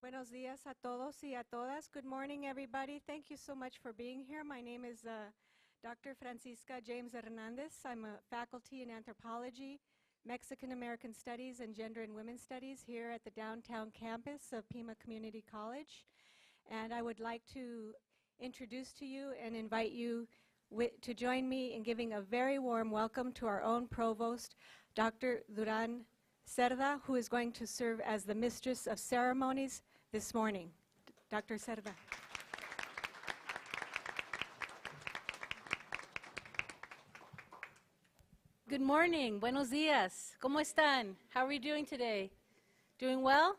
Buenos días a todos y a todas. Good morning, everybody. Thank you so much for being here. My name is Dr. Francisca James Hernandez. I'm a faculty in anthropology, Mexican American Studies, and Gender and Women's Studies here at the downtown campus of Pima Community College. And I would like to introduce to you and invite you to join me in giving a very warm welcome to our own provost, Dr. Duran Cerda, who is going to serve as the Mistress of Ceremonies this morning. Dr. Cerda. Good morning. Buenos días. ¿Cómo están? How are you doing today? Doing well?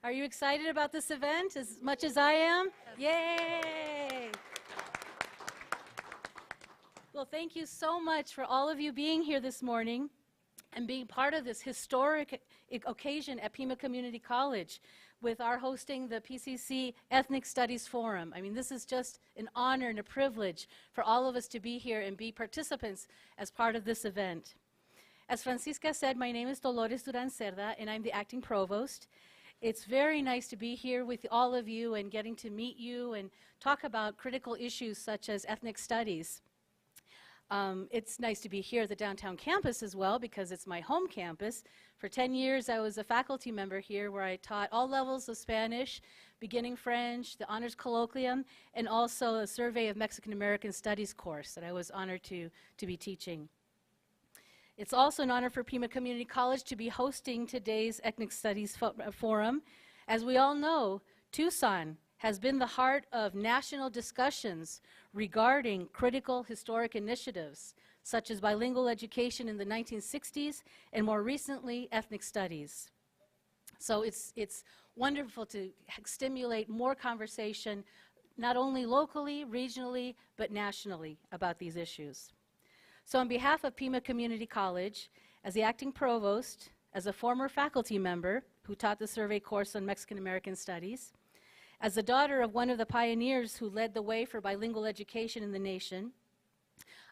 Are you excited about this event as much as I am? Yay! Well, thank you so much for all of you being here this morning and being part of this historic occasion at Pima Community College with our hosting the PCC Ethnic Studies Forum. I mean, this is just an honor and a privilege for all of us to be here and be participants as part of this event. As Francisca said, my name is Dolores Duran Cerda, and I'm the acting provost. It's very nice to be here with all of you and getting to meet you and talk about critical issues such as ethnic studies. It's nice to be here at the downtown campus as well because it's my home campus. For 10 years, I was a faculty member here where I taught all levels of Spanish, beginning French, the honors colloquium, and also a survey of Mexican American Studies course that I was honored to be teaching. It's also an honor for Pima Community College to be hosting today's Ethnic Studies Forum. As we all know, Tucson has been the heart of national discussions regarding critical historic initiatives, such as bilingual education in the 1960s and more recently, ethnic studies. So it's wonderful to stimulate more conversation, not only locally, regionally, but nationally about these issues. So on behalf of Pima Community College, as the acting provost, as a former faculty member who taught the survey course on Mexican American Studies, as the daughter of one of the pioneers who led the way for bilingual education in the nation,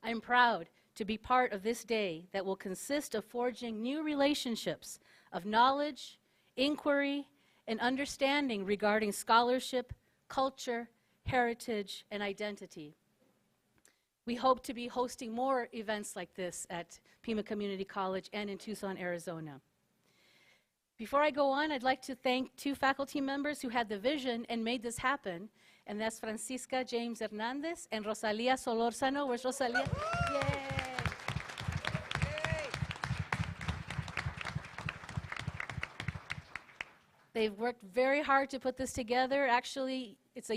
I am proud to be part of this day that will consist of forging new relationships of knowledge, inquiry, and understanding regarding scholarship, culture, heritage, and identity. We hope to be hosting more events like this at Pima Community College and in Tucson, Arizona. Before I go on, I'd like to thank two faculty members who had the vision and made this happen, and that's Francisca James Hernandez and Rosalia Solórzano. Where's Rosalia? Yay! They've worked very hard to put this together. Actually, it's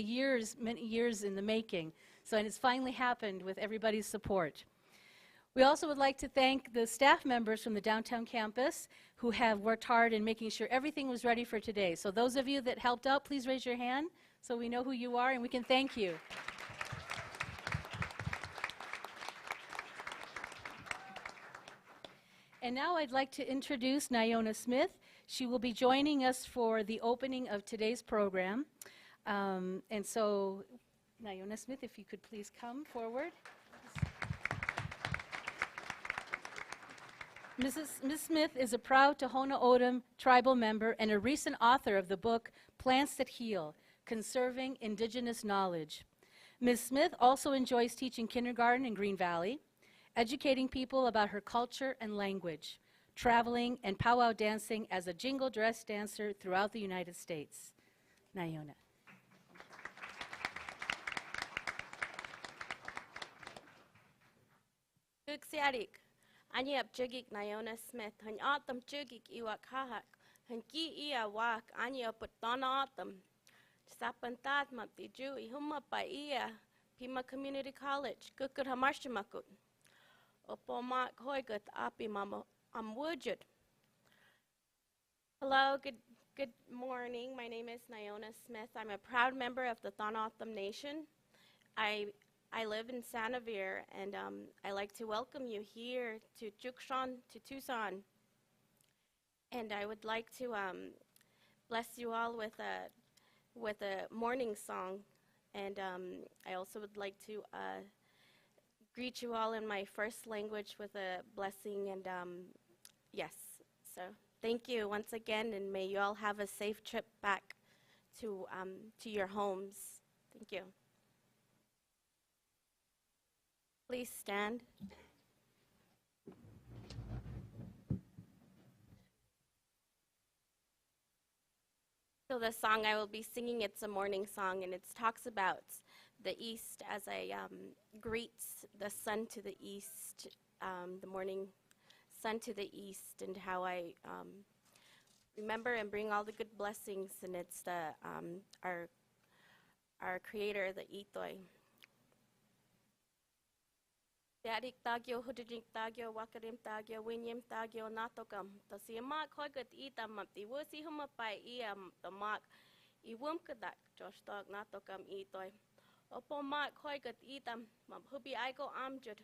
many years in the making, and it's finally happened with everybody's support. We also would like to thank the staff members from the downtown campus who have worked hard in making sure everything was ready for today. So those of you that helped out, please raise your hand so we know who you are and we can thank you. And now I'd like to introduce Nyona Smith. She will be joining us for the opening of today's program. And so, Nyona Smith, if you could please come forward. Ms. Smith is a proud Tohono O'odham tribal member and a recent author of the book Plants That Heal, Conserving Indigenous Knowledge. Ms. Smith also enjoys teaching kindergarten in Green Valley, educating people about her culture and language, traveling and powwow dancing as a jingle dress dancer throughout the United States. Nyona. Kuksiarik. Anya Jugik Nyona Smith, Hun Autumn Jugik Iwak Hahak, Hun Ki Ia Wak, Anya Putana Autumn. Sapantat Mapti Ju, Ihuma Pa Ia, Pima Community College, Kukur Hamashimakut. Opomak Hoigut Api Mama Amwujud. Hello, good morning. My name is Nyona Smith. I'm a proud member of the Thanatham Nation. I live in Sanavir, and I like to welcome you here to Jukshan, to Tucson. And I would like to bless you all with a morning song. And I also would like to greet you all in my first language with a blessing. And yes, so thank you once again, and may you all have a safe trip back to your homes. Thank you. Please stand. So the song I will be singing, it's a morning song, and it talks about the east as I greet the sun to the east, the morning sun to the east, and how I remember and bring all the good blessings, and it's the our Creator, the Itoy. Tiarik tagyo, hudirik tagyo, wakarim tagyo, winyim tagyo, natokam. Tasi mak hoigat itam, ti wusi humapai iam, the mak iwum kadak, Josh dog, natokam itoy. Opo mak hoigat itam, mam hubi aiko amjud.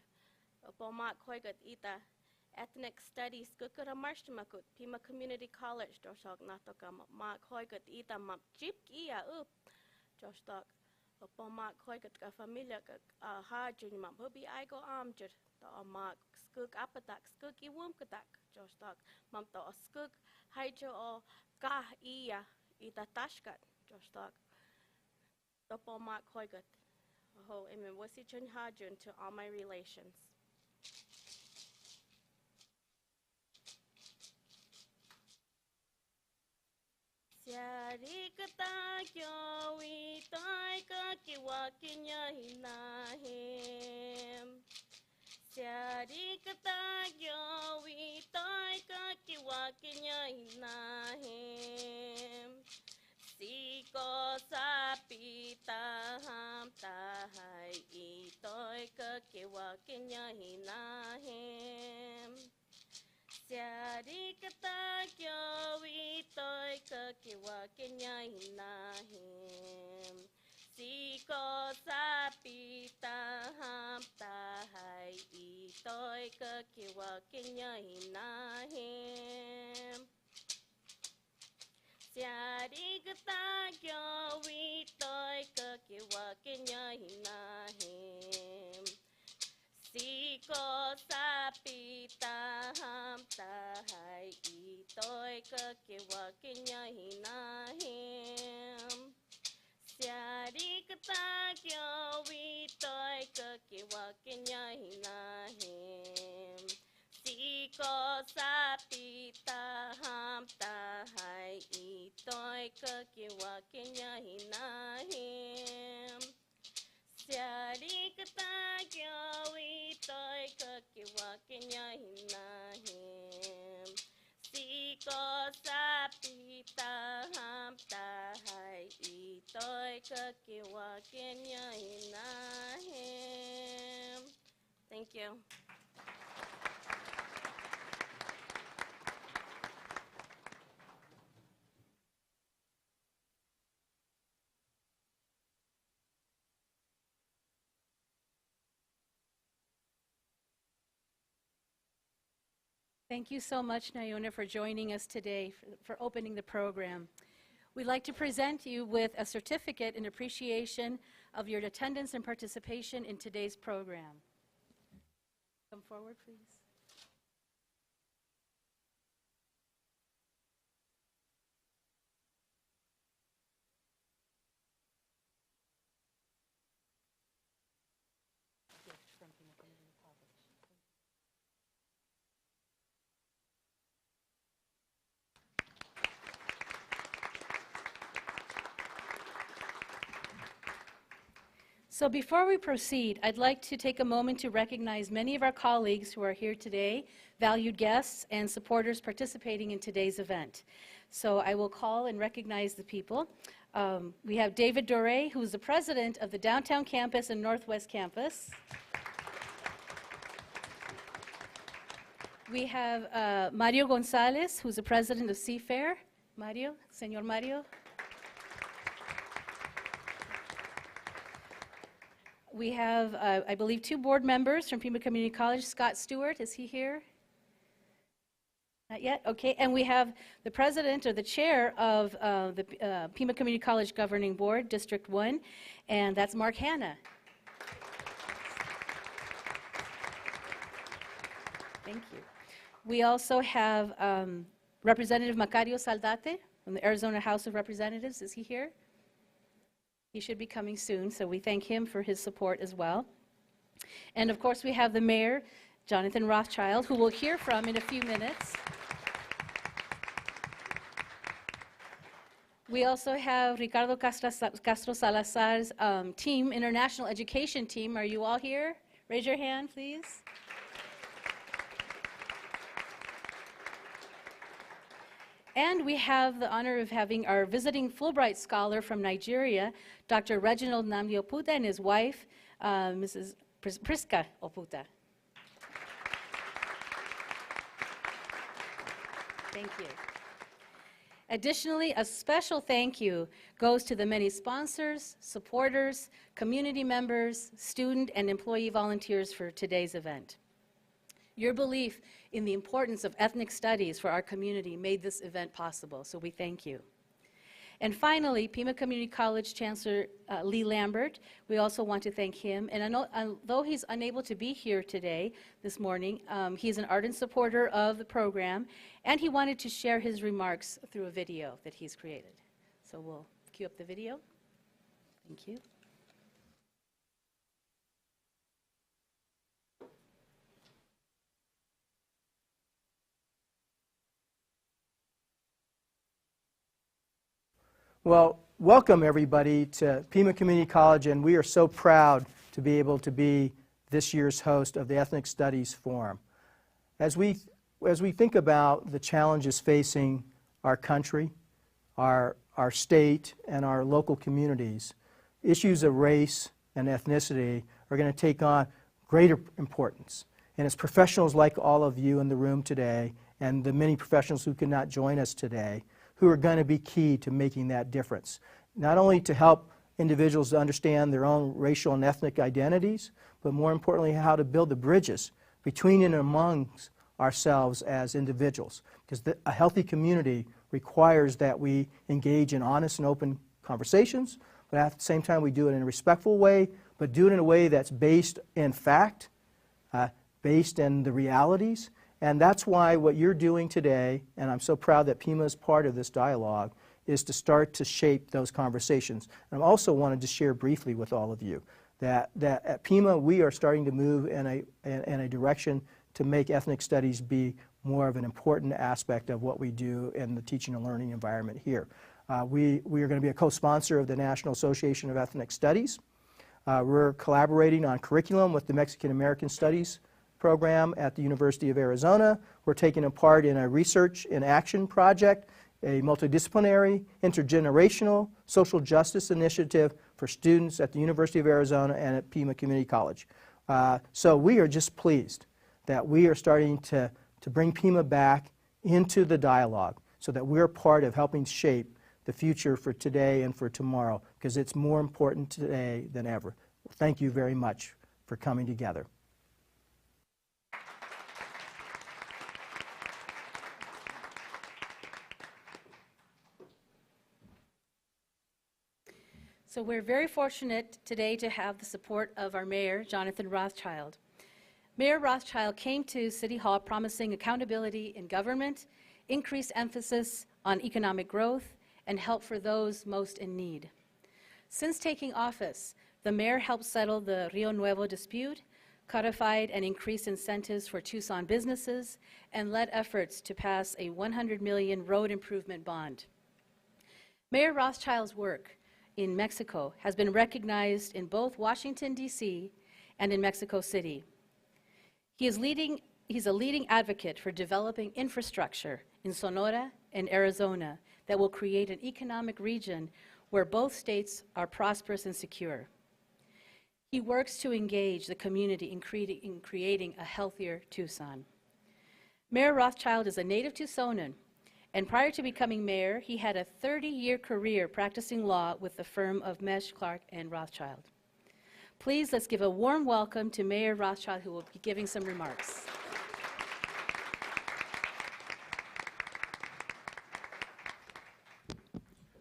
Opo mak hoigat ita. Ethnic Studies, kukura marshmakut, Pima Community College, Josh dog, natokam, mak hoigat itam, mam chip ia up, Josh dog. Opo mak hoigat ka familia ka hajun mam hubi aigo amjur to mak skuk apatak skuk iwum katak Josh dog mam to skuk haijo o ka iya ita tashkat Josh dog opo mak hoigat ho amen wasi chun hajun to all my relations. Siari katagyo itoy kakiwakinya hinahim. Siari katagyo itoy kakiwakinya hinahim. Siko sapitaham tahay itoy kakiwakinya hinahim. Siari katagyo itoy kakiwakinya hinahim. Siko sapitaham tahay itoy kakiwakinya hinahim. Siari katagyo itoy kakiwakinya hinahim. Siko sapitaham tahay itoy kakiwakinya hinahim. Siari katagyo itoy kakiwakinya hinahim. Siko sapitaham tahay itoy kakiwakinya hinahim. Siari katagyo itoy kakiwakinya hinahim. Siko sapitaham tahay itoy kakiwakinya hinahim. Thank you. Thank you so much, Nayona, for joining us today, for opening the program. We'd like to present you with a certificate in appreciation of your attendance and participation in today's program. Come forward, please. So before we proceed, I'd like to take a moment to recognize many of our colleagues who are here today, valued guests and supporters participating in today's event. So I will call and recognize the people. We have David Doré, who is the president of the Downtown Campus and Northwest Campus. We have Mario Gonzalez, who's the president of Seafair. Mario, Señor Mario. We have, I believe, 2 board members from Pima Community College. Scott Stewart, is he here? Not yet? Okay. And we have the president or the chair of the Pima Community College Governing Board, District 1, and that's Mark Hanna. Thank you. We also have Representative Macario Saldate from the Arizona House of Representatives. Is he here? He should be coming soon, so we thank him for his support as well. And of course, we have the mayor, Jonathan Rothschild, who we'll hear from in a few minutes. We also have Ricardo Castro Salazar's team, international education team. Are you all here? Raise your hand, please. And we have the honor of having our visiting Fulbright scholar from Nigeria, Dr. Reginald Nnamdi Oputa, and his wife, Mrs. Priska Oputa. Thank you. Additionally, a special thank you goes to the many sponsors, supporters, community members, student and employee volunteers for today's event. Your belief in the importance of ethnic studies for our community made this event possible, so we thank you. And finally, Pima Community College Chancellor Lee Lambert, we also want to thank him. And although he's unable to be here today, this morning, he's an ardent supporter of the program, and he wanted to share his remarks through a video that he's created. So we'll cue up the video. Thank you. Well, welcome everybody to Pima Community College, and we are so proud to be able to be this year's host of the Ethnic Studies Forum. As we think about the challenges facing our country, our state, and our local communities, issues of race and ethnicity are going to take on greater importance. And as professionals like all of you in the room today, and the many professionals who could not join us today, who are going to be key to making that difference. Not only to help individuals to understand their own racial and ethnic identities, but more importantly, how to build the bridges between and amongst ourselves as individuals. Because a healthy community requires that we engage in honest and open conversations, but at the same time we do it in a respectful way, but do it in a way that's based in fact, based in the realities. And that's why what you're doing today, and I'm so proud that Pima is part of this dialogue, is to start to shape those conversations. And I also wanted to share briefly with all of you that at Pima we are starting to move in a direction to make ethnic studies be more of an important aspect of what we do in the teaching and learning environment here. We are going to be a co-sponsor of the National Association of Ethnic Studies. We're collaborating on curriculum with the Mexican American Studies program at the University of Arizona. We're taking a part in a research in action project, a multidisciplinary, intergenerational social justice initiative for students at the University of Arizona and at Pima Community College. So we are just pleased that we are starting to bring Pima back into the dialogue so that we're part of helping shape the future for today and for tomorrow, because it's more important today than ever. Thank you very much for coming together. So we're very fortunate today to have the support of our mayor, Jonathan Rothschild. Mayor Rothschild came to City Hall promising accountability in government, increased emphasis on economic growth, and help for those most in need. Since taking office, the mayor helped settle the Rio Nuevo dispute, codified and increased incentives for Tucson businesses, and led efforts to pass a $100 million road improvement bond. Mayor Rothschild's work in Mexico has been recognized in both Washington, D.C. and in Mexico City. He's a leading advocate for developing infrastructure in Sonora and Arizona that will create an economic region where both states are prosperous and secure. He works to engage the community in creating a healthier Tucson. Mayor Rothschild is a native Tucsonan, and prior to becoming mayor, he had a 30-year career practicing law with the firm of Mesh, Clark, and Rothschild. Please, let's give a warm welcome to Mayor Rothschild, who will be giving some remarks.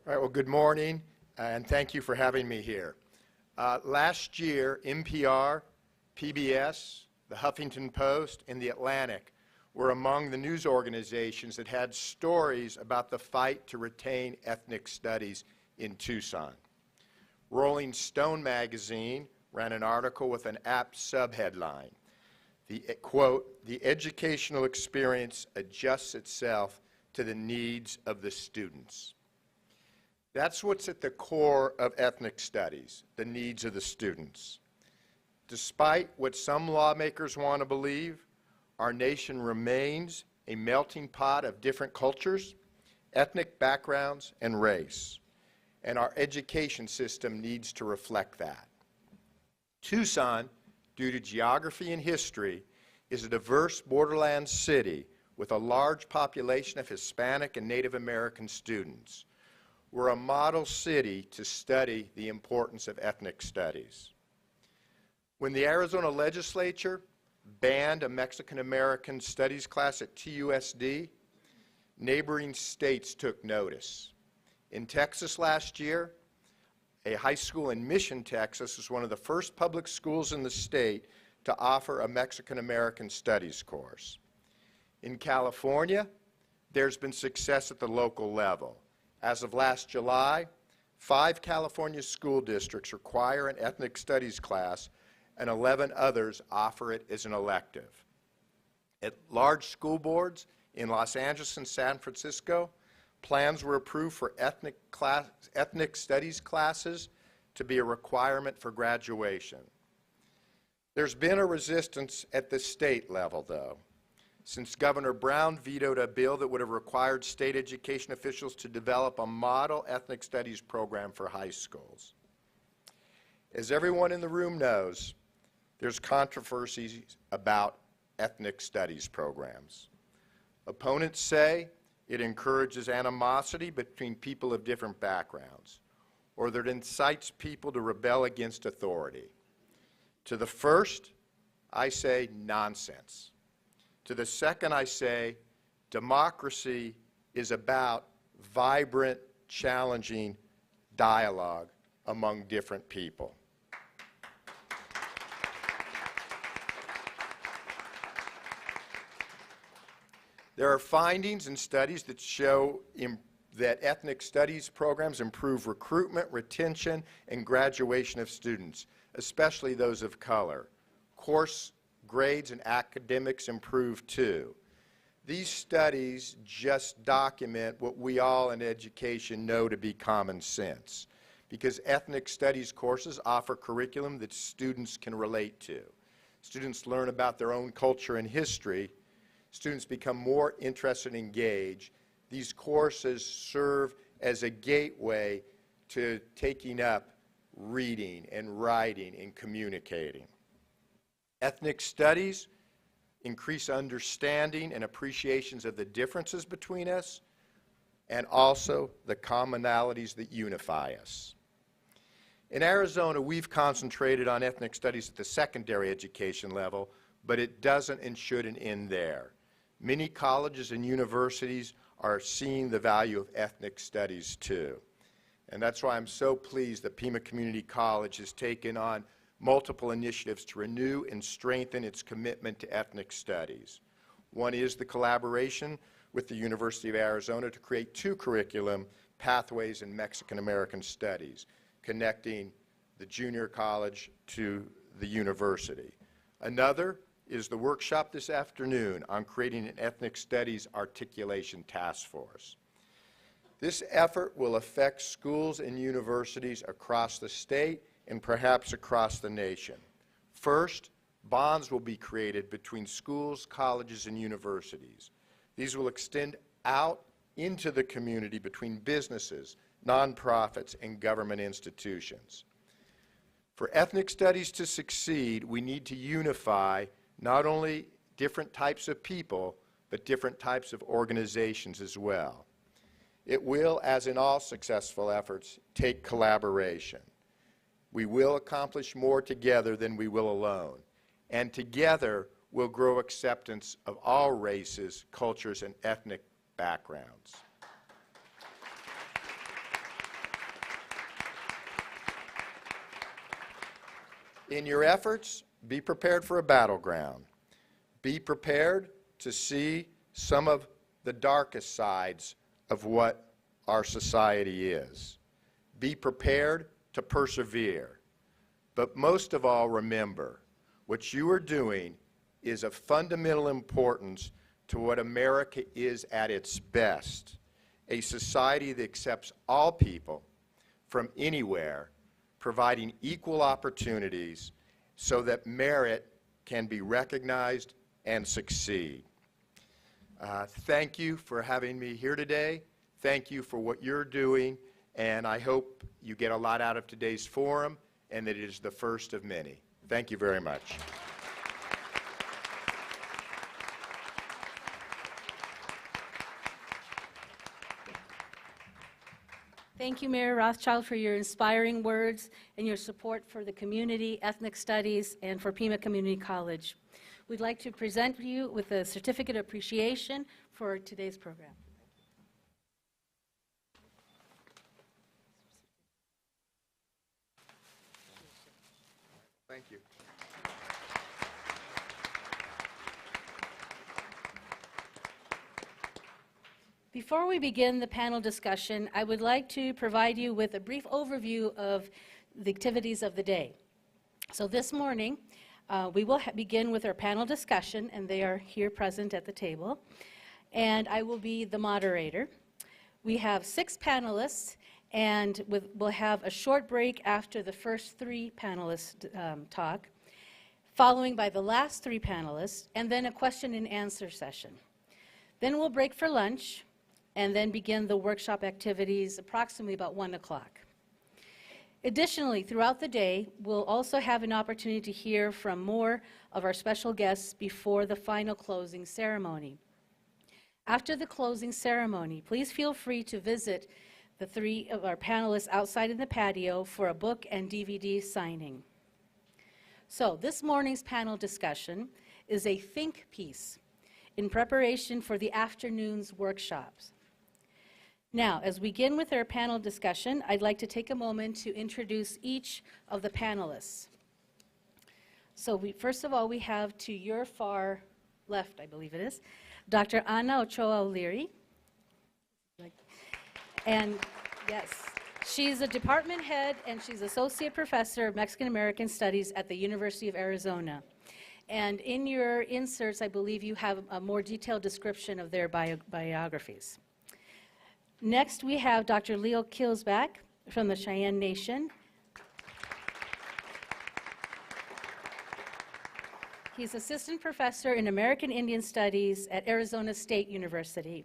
All right, well, good morning, and thank you for having me here. Last year, NPR, PBS, the Huffington Post, and the Atlantic were among the news organizations that had stories about the fight to retain ethnic studies in Tucson. Rolling Stone magazine ran an article with an apt subheadline, quote, "The educational experience adjusts itself to the needs of the students." That's what's at the core of ethnic studies, the needs of the students. Despite what some lawmakers want to believe, our nation remains a melting pot of different cultures, ethnic backgrounds, and race. And our education system needs to reflect that. Tucson, due to geography and history, is a diverse borderland city with a large population of Hispanic and Native American students. We're a model city to study the importance of ethnic studies. When the Arizona legislature banned a Mexican American studies class at TUSD, neighboring states took notice. In Texas last year, a high school in Mission, Texas, was one of the first public schools in the state to offer a Mexican American studies course. In California, there's been success at the local level. As of last July, 5 California school districts require an ethnic studies class, and 11 others offer it as an elective. At large school boards in Los Angeles and San Francisco, plans were approved for ethnic studies classes to be a requirement for graduation. There's been a resistance at the state level, though, since Governor Brown vetoed a bill that would have required state education officials to develop a model ethnic studies program for high schools. As everyone in the room knows, there's controversies about ethnic studies programs. Opponents say it encourages animosity between people of different backgrounds, or that it incites people to rebel against authority. To the first, I say nonsense. To the second, I say democracy is about vibrant, challenging dialogue among different people. There are findings and studies that show that ethnic studies programs improve recruitment, retention, and graduation of students, especially those of color. Course grades and academics improve too. These studies just document what we all in education know to be common sense, because ethnic studies courses offer curriculum that students can relate to. Students learn about their own culture and history. Students become more interested and engaged. These courses serve as a gateway to taking up reading and writing and communicating. Ethnic studies increase understanding and appreciations of the differences between us and also the commonalities that unify us. In Arizona, we've concentrated on ethnic studies at the secondary education level, but it doesn't and shouldn't end there. Many colleges and universities are seeing the value of ethnic studies too. And that's why I'm so pleased that Pima Community College has taken on multiple initiatives to renew and strengthen its commitment to ethnic studies. One is the collaboration with the University of Arizona to create 2 curriculum pathways in Mexican American studies, connecting the junior college to the university. Another is the workshop this afternoon on creating an ethnic studies articulation task force. This effort will affect schools and universities across the state and perhaps across the nation. First, bonds will be created between schools, colleges, and universities. These will extend out into the community between businesses, nonprofits, and government institutions. For ethnic studies to succeed, we need to unify not only different types of people, but different types of organizations as well. It will, as in all successful efforts, take collaboration. We will accomplish more together than we will alone, and together we'll grow acceptance of all races, cultures, and ethnic backgrounds. In your efforts, be prepared for a battleground. Be prepared to see some of the darkest sides of what our society is. Be prepared to persevere. But most of all, remember, what you are doing is of fundamental importance to what America is at its best, a society that accepts all people from anywhere, providing equal opportunities so that merit can be recognized and succeed. Thank you for having me here today. Thank you for what you're doing, and I hope you get a lot out of today's forum and that it is the first of many. Thank you very much. Thank you, Mayor Rothschild, for your inspiring words and your support for the community, ethnic studies, and for Pima Community College. We'd like to present you with a certificate of appreciation for today's program. Thank you. Before we begin the panel discussion, I would like to provide you with a brief overview of the activities of the day. So this morning, we will begin with our panel discussion, and they are here present at the table, and I will be the moderator. We have 6 panelists, and we'll have a short break after the first 3 panelists talk, following by the last 3 panelists, and then a question and answer session. Then we'll break for lunch, and then begin the workshop activities approximately about 1 o'clock. Additionally, throughout the day, we'll also have an opportunity to hear from more of our special guests before the final closing ceremony. After the closing ceremony, please feel free to visit the 3 of our panelists outside in the patio for a book and DVD signing. So this morning's panel discussion is a think piece in preparation for the afternoon's workshops. Now, as we begin with our panel discussion, I'd like to take a moment to introduce each of the panelists. So first of all, we have to your far left, I believe it is, Dr. Ana Ochoa O'Leary. And yes, she's a department head and she's associate professor of Mexican American Studies at the University of Arizona. And in your inserts, I believe you have a more detailed description of their biographies. Next, we have Dr. Leo Kilsback from the Cheyenne Nation. He's assistant professor in American Indian Studies at Arizona State University.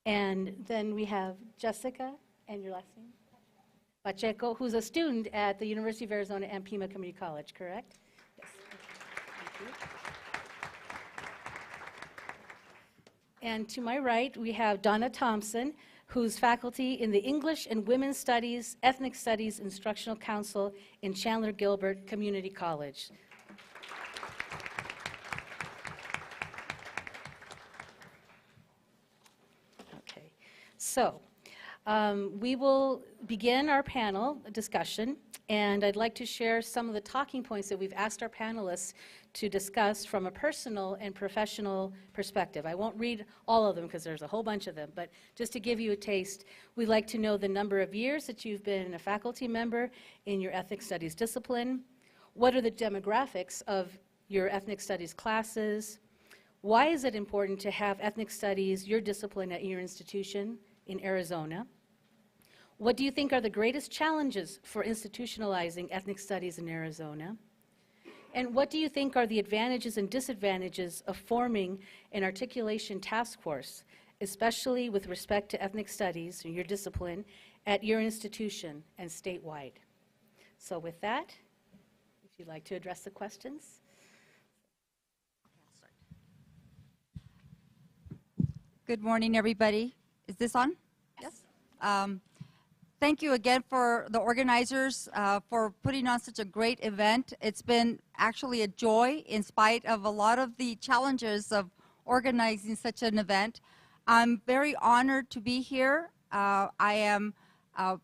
And then we have Jessica, and your last name? Pacheco, who's a student at the University of Arizona and Pima Community College, correct? Yes. Thank you. And to my right, we have Donna Thompson, who's faculty in the English and Women's Studies, Ethnic Studies Instructional Council in Chandler Gilbert Community College. Okay, so we will begin our panel discussion, and I'd like to share some of the talking points that we've asked our panelists to discuss from a personal and professional perspective. I won't read all of them because there's a whole bunch of them, but just to give you a taste, we'd like to know the number of years that you've been a faculty member in your ethnic studies discipline, what are the demographics of your ethnic studies classes, why is it important to have ethnic studies, your discipline at your institution in Arizona, what do you think are the greatest challenges for institutionalizing ethnic studies in Arizona? And what do you think are the advantages and disadvantages of forming an articulation task force, especially with respect to ethnic studies, your discipline, at your institution and statewide? So with that, if you'd like to address the questions. Good morning, everybody. Is this on? Yes. Thank you again for the organizers for putting on such a great event. It's been actually a joy in spite of a lot of the challenges of organizing such an event. I'm very honored to be here. I am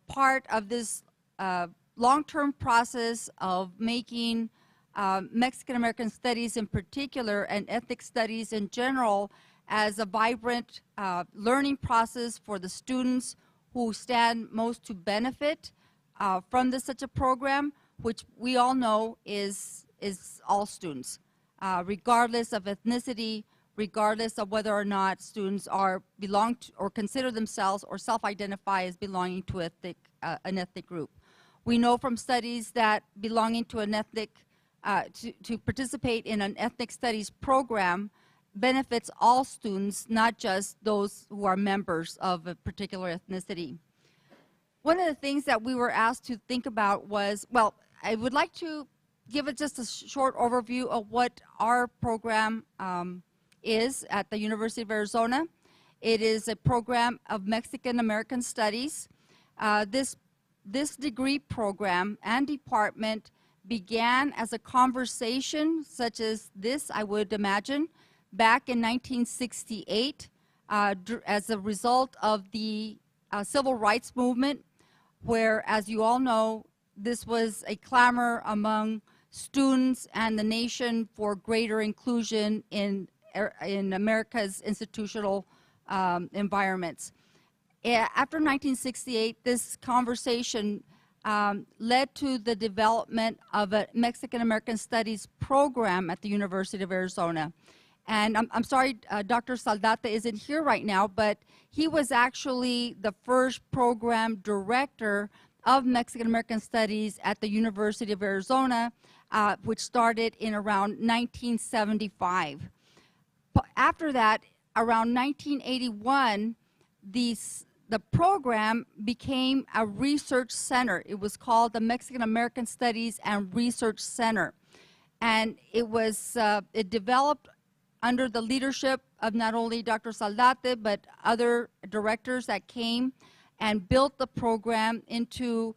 part of this long-term process of making Mexican American studies in particular and ethnic studies in general as a vibrant learning process for the students who stand most to benefit from such a program, which we all know is all students, regardless of ethnicity, regardless of whether or not students belong to or consider themselves or self-identify as belonging to an ethnic group. We know from studies that belonging to an ethnic, to participate in an ethnic studies program benefits all students, not just those who are members of a particular ethnicity. One of the things that we were asked to think about was, well, I would like to give it just a short overview of what our program is at the University of Arizona. It is a program of Mexican American Studies. This degree program and department began as a conversation such as this, I would imagine, back in 1968 as a result of the civil rights movement, where, as you all know, this was a clamor among students and the nation for greater inclusion in America's institutional environments. After 1968, this conversation led to the development of a Mexican American Studies program at the University of Arizona. And I'm sorry, Dr. Saldate isn't here right now, but he was actually the first program director of Mexican American Studies at the University of Arizona, which started in around 1975. After that, around 1981, the program became a research center. It was called the Mexican American Studies and Research Center. And it developed under the leadership of not only Dr. Saldate, but other directors that came and built the program into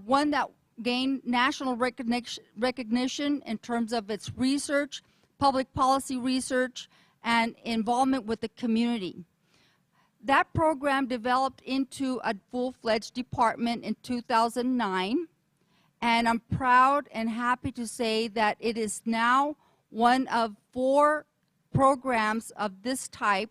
one that gained national recognition in terms of its research, public policy research, and involvement with the community. That program developed into a full-fledged department in 2009, and I'm proud and happy to say that it is now one of 4 programs of this type,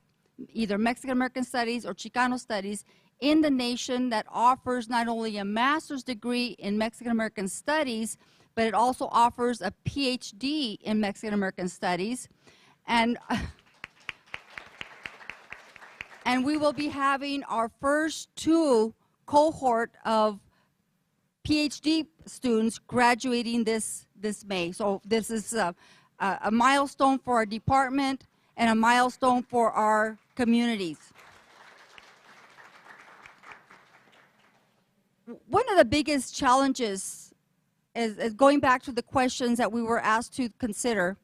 either Mexican American Studies or Chicano Studies, in the nation that offers not only a master's degree in Mexican American Studies, but it also offers a PhD in Mexican American Studies. And we will be having our first 2 cohort of PhD students graduating this May. So this is a milestone for our department and a milestone for our communities. One of the biggest challenges is going back to the questions that we were asked to consider.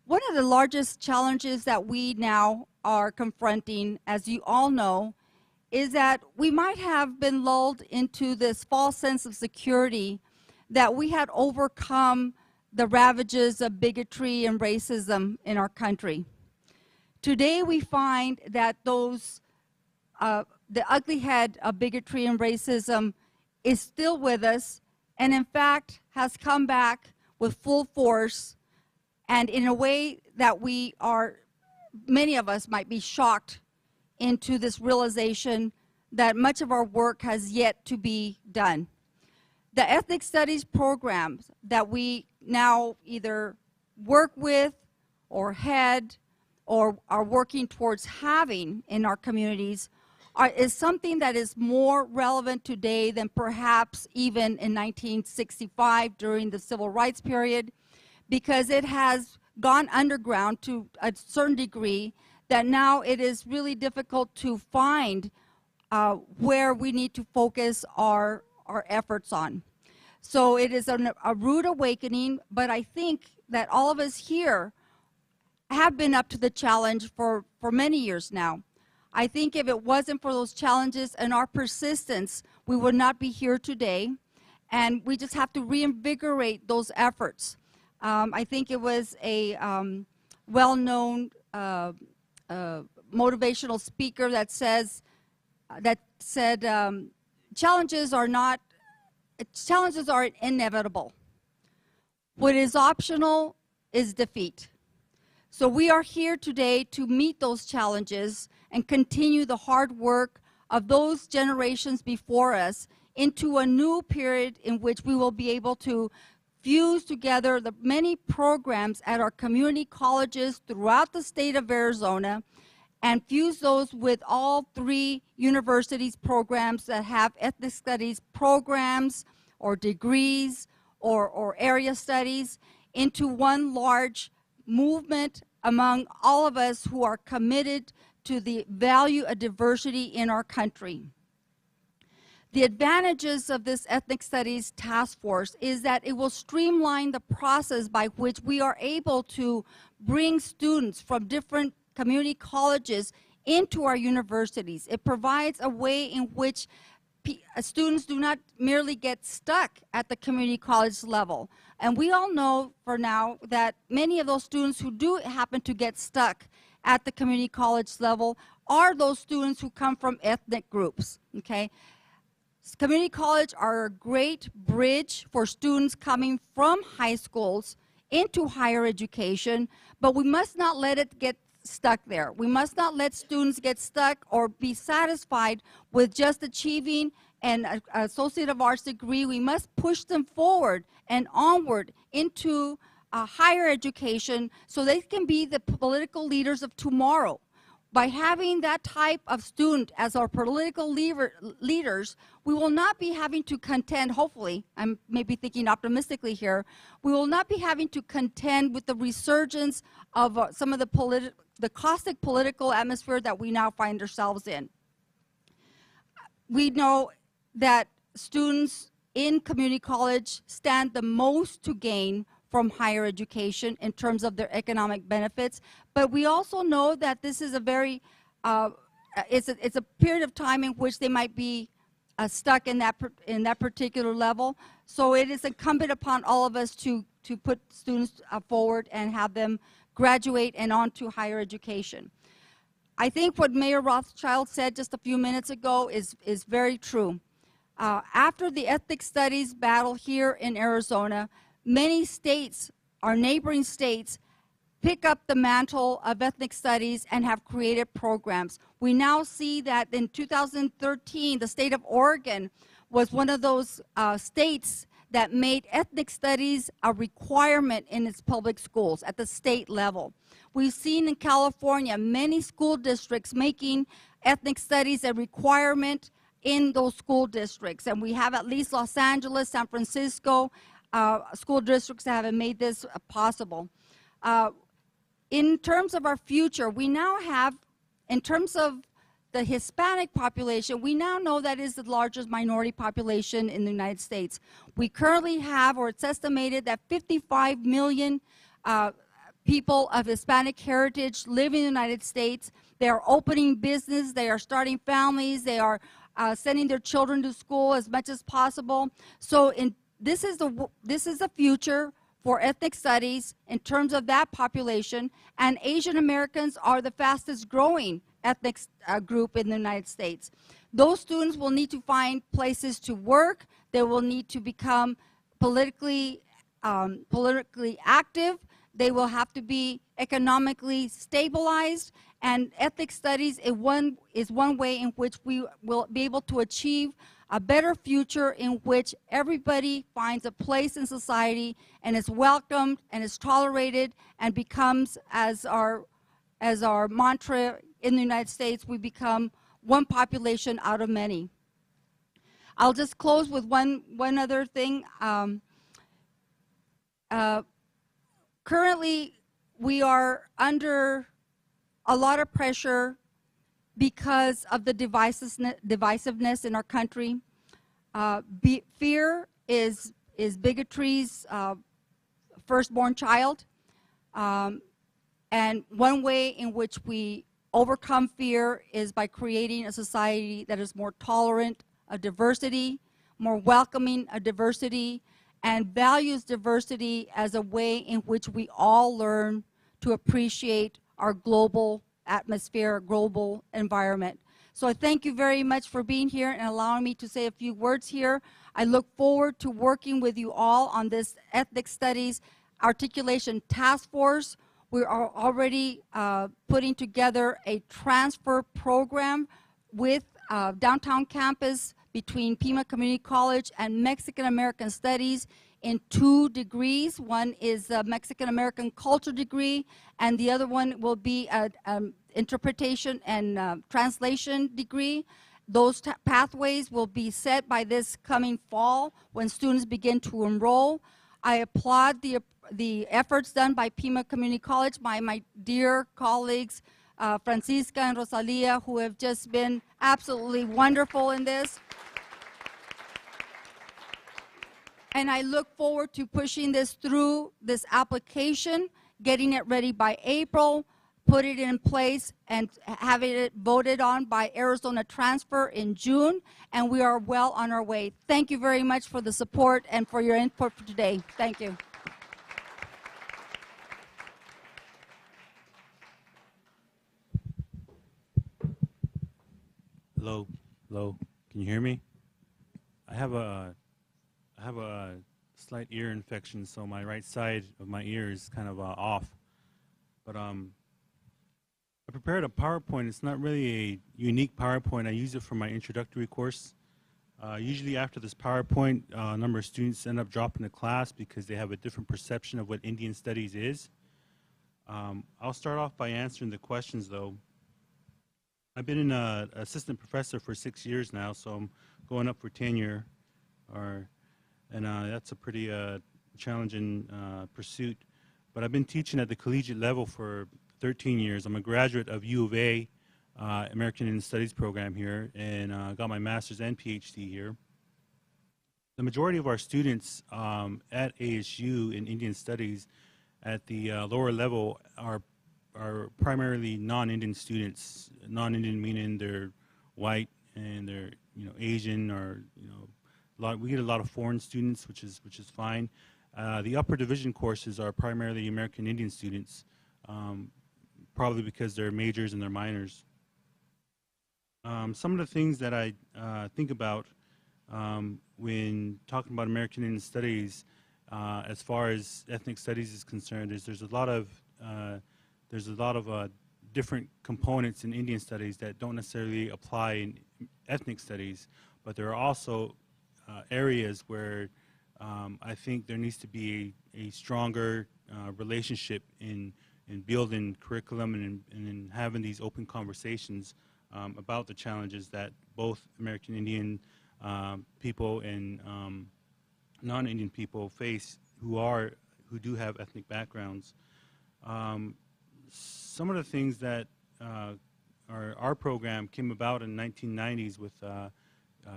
One of the largest challenges that we now are confronting, as you all know, is that we might have been lulled into this false sense of security that we had overcome the ravages of bigotry and racism in our country. Today we find that the ugly head of bigotry and racism is still with us, and in fact has come back with full force, and in a way that many of us might be shocked into this realization that much of our work has yet to be done. The ethnic studies programs that we now either work with or head or are working towards having in our communities is something that is more relevant today than perhaps even in 1965 during the civil rights period, because it has gone underground to a certain degree that now it is really difficult to find where we need to focus our efforts on. So it is a rude awakening, but I think that all of us here have been up to the challenge for many years now. I think if it wasn't for those challenges and our persistence, we would not be here today, and we just have to reinvigorate those efforts. I think it was a well-known motivational speaker that said challenges are inevitable. What is optional is defeat. So we are here today to meet those challenges and continue the hard work of those generations before us into a new period in which we will be able to fuse together the many programs at our community colleges throughout the state of Arizona and fuse those with all 3 universities programs that have ethnic studies programs or degrees or area studies into one large movement among all of us who are committed to the value of diversity in our country. The advantages of this Ethnic Studies Task Force is that it will streamline the process by which we are able to bring students from different community colleges into our universities. It provides a way in which students do not merely get stuck at the community college level. And we all know for now that many of those students who do happen to get stuck at the community college level are those students who come from ethnic groups, okay? Community college are a great bridge for students coming from high schools into higher education, but we must not let it get stuck there. We must not let students get stuck or be satisfied with just achieving an Associate of Arts degree. We must push them forward and onward into higher education so they can be the political leaders of tomorrow. By having that type of student as our political leaders, we will not be having to contend, hopefully, I'm maybe thinking optimistically here, we will not be having to contend with the resurgence of some of the caustic political atmosphere that we now find ourselves in. We know that students in community college stand the most to gain from higher education in terms of their economic benefits, but we also know that this is a very, it's a period of time in which they might be stuck in that particular level. So it is incumbent upon all of us to put students forward and have them graduate and on to higher education. I think what Mayor Rothschild said just a few minutes ago is very true. After the ethnic studies battle here in Arizona, many states, our neighboring states, pick up the mantle of ethnic studies and have created programs. We now see that in 2013, the state of Oregon was one of those states that made ethnic studies a requirement in its public schools at the state level. We've seen in California many school districts making ethnic studies a requirement in those school districts, and we have at least Los Angeles, San Francisco, school districts that have made this possible. In terms of our future, we now have, in terms of the Hispanic population, we now know that is the largest minority population in the United States. We currently have, or it's estimated that 55 million people of Hispanic heritage live in the United States. They are opening business, they are starting families, they are sending their children to school as much as possible. So this is the future for ethnic studies in terms of that population, and Asian Americans are the fastest growing ethnic group in the United States. Those students will need to find places to work, they will need to become politically active, they will have to be economically stabilized, and ethnic studies is one way in which we will be able to achieve a better future in which everybody finds a place in society and is welcomed and is tolerated and becomes, as our mantra in the United States, we become one population out of many. I'll just close with one other thing. Currently, we are under a lot of pressure because of the divisiveness in our country. Fear is bigotry's firstborn child. And one way in which we overcome fear is by creating a society that is more tolerant of diversity, more welcoming of diversity, and values diversity as a way in which we all learn to appreciate our global atmosphere, global environment. So I thank you very much for being here and allowing me to say a few words here. I look forward to working with you all on this Ethnic Studies Articulation Task Force. We are already putting together a transfer program with downtown campus between Pima Community College and Mexican American Studies in 2 degrees. One is a Mexican American Culture degree, and the other one will be an interpretation and translation degree. Those pathways will be set by this coming fall when students begin to enroll. I applaud the efforts done by Pima Community College, by my dear colleagues, Francisca and Rosalia, who have just been absolutely wonderful in this. And I look forward to pushing this through this application, getting it ready by April, put it in place, and having it voted on by Arizona Transfer in June, and we are well on our way. Thank you very much for the support and for your input for today. Thank you. Hello, hello. Can you hear me? I have a slight ear infection, so my right side of my ear is kind of off. But I prepared a PowerPoint. It's not really a unique PowerPoint. I use it for my introductory course. Usually after this PowerPoint, a number of students end up dropping the class because they have a different perception of what Indian Studies is. I'll start off by answering the questions, though. I've been an assistant professor for 6 years now, so I'm going up for tenure, and that's a pretty challenging pursuit. But I've been teaching at the collegiate level for 13 years. I'm a graduate of U of A, American Indian Studies program here, and got my master's and PhD here. The majority of our students at ASU in Indian Studies at the lower level are primarily non-Indian students. Non-Indian meaning they're white and they're Asian, or we get a lot of foreign students, which is fine. The upper division courses are primarily American Indian students, probably because they're majors and they're minors. Some of the things that I think about when talking about American Indian Studies, as far as ethnic studies is concerned, is there's a lot of different components in Indian studies that don't necessarily apply in ethnic studies, but there are also areas where I think there needs to be a stronger relationship in building curriculum and in having these open conversations about the challenges that both American Indian people and non-Indian people face who do have ethnic backgrounds. Some of the things that our program came about in the 1990s with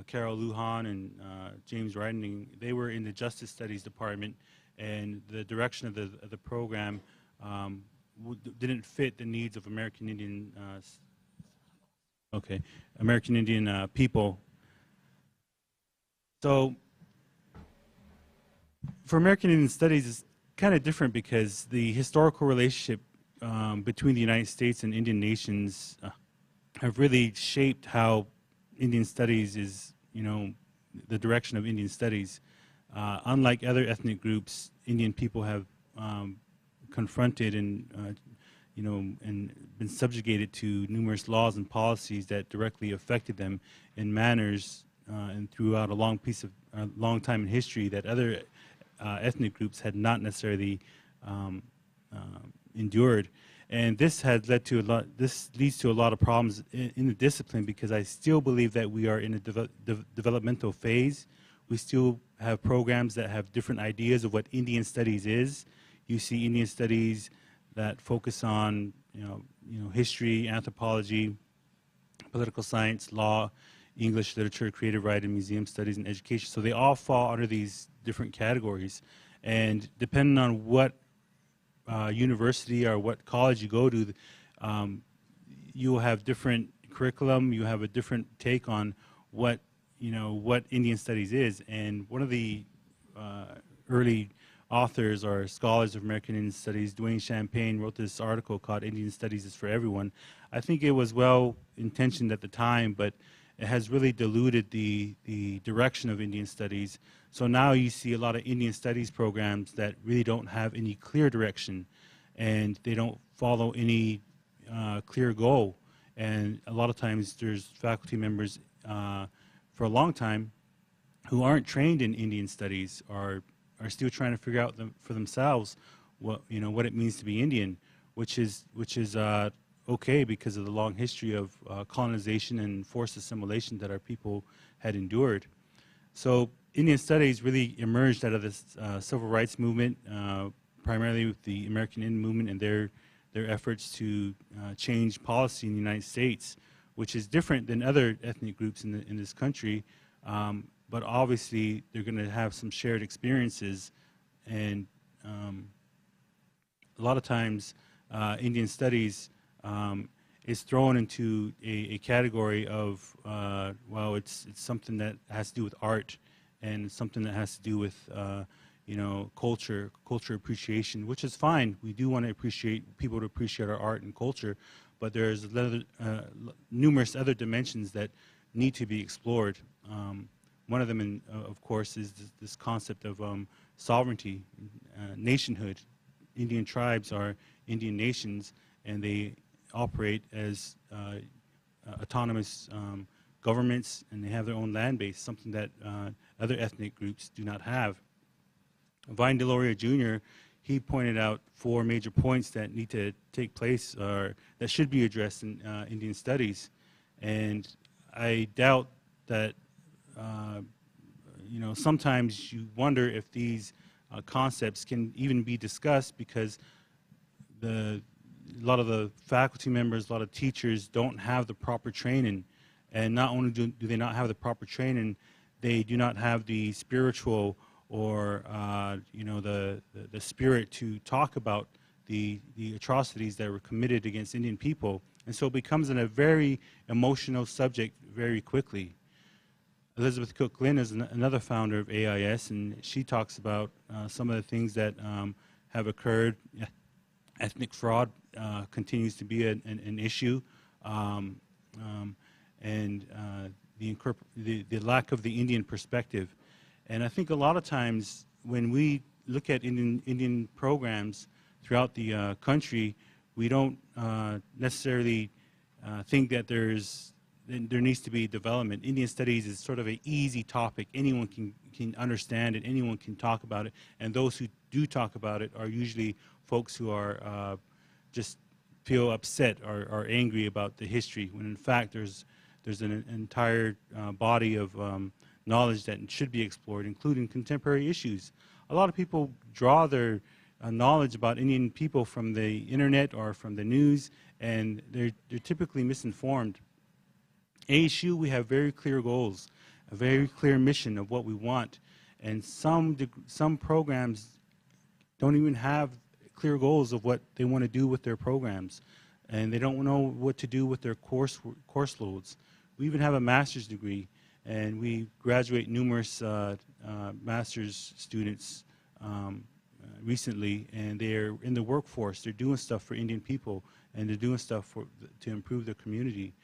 Carol Lujan and James Riding. They were in the Justice Studies Department, and the direction of the program didn't fit the needs of American Indian people. So for American Indian Studies, it's kind of different because the historical relationship between the United States and Indian nations have really shaped how Indian Studies is, the direction of Indian Studies. Unlike other ethnic groups, Indian people have confronted and been subjugated to numerous laws and policies that directly affected them in manners and throughout a long time in history that other ethnic groups had not necessarily endured. And this has led to this leads to a lot of problems in the discipline, because I still believe that we are in a developmental phase. We still have programs that have different ideas of what Indian Studies is. You see Indian Studies that focus on history, anthropology, political science, law, English literature, creative writing, museum studies, and education. So they all fall under these different categories. And depending on what university or what college you go to, you will have different curriculum. You have a different take on what Indian Studies is. And one of the early authors or scholars of American Indian Studies, Dwayne Champagne, wrote this article called "Indian Studies is for Everyone." I think it was well intentioned at the time, but it has really diluted the direction of Indian Studies. So now you see a lot of Indian Studies programs that really don't have any clear direction, and they don't follow any clear goal. And a lot of times there's faculty members for a long time who aren't trained in Indian studies are still trying to figure out for themselves what it means to be Indian, which is okay because of the long history of colonization and forced assimilation that our people had endured. So Indian studies really emerged out of this civil rights movement, primarily with the American Indian movement and their efforts to change policy in the United States, which is different than other ethnic groups in this country. But obviously, they're going to have some shared experiences, and a lot of times, Indian studies is thrown into a category of, well, it's something that has to do with art, and something that has to do with, culture appreciation, which is fine. We do want to people to appreciate our art and culture, but there's numerous other dimensions that need to be explored. One of them, of course, is this concept of sovereignty, nationhood. Indian tribes are Indian nations, and they operate as autonomous governments, and they have their own land base, something that other ethnic groups do not have. Vine Deloria Jr., he pointed out 4 major points that need to take place, or that should be addressed in Indian studies. And I doubt that, sometimes you wonder if these concepts can even be discussed, because a lot of the faculty members, a lot of teachers don't have the proper training. And not only do they not have the proper training, they do not have the spiritual or the spirit to talk about the atrocities that were committed against Indian people. And so it becomes a very emotional subject very quickly. Elizabeth Cook Glynn is another founder of AIS, and she talks about some of the things that have occurred. Ethnic fraud continues to be an issue, and the lack of the Indian perspective. And I think a lot of times when we look at Indian programs throughout the country, we don't necessarily think that there needs to be development. Indian studies is sort of an easy topic. Anyone can understand it, anyone can talk about it, and those who do talk about it are usually folks who are just feel upset or angry about the history, when in fact there's an entire body of knowledge that should be explored, including contemporary issues. A lot of people draw their knowledge about Indian people from the internet or from the news, and they're typically misinformed. ASU, we have very clear goals, a very clear mission of what we want, and some programs don't even have clear goals of what they want to do with their programs, and they don't know what to do with their course loads. We even have a master's degree, and we graduate numerous master's students recently, and they're in the workforce. They're doing stuff for Indian people, and they're doing stuff to improve their community.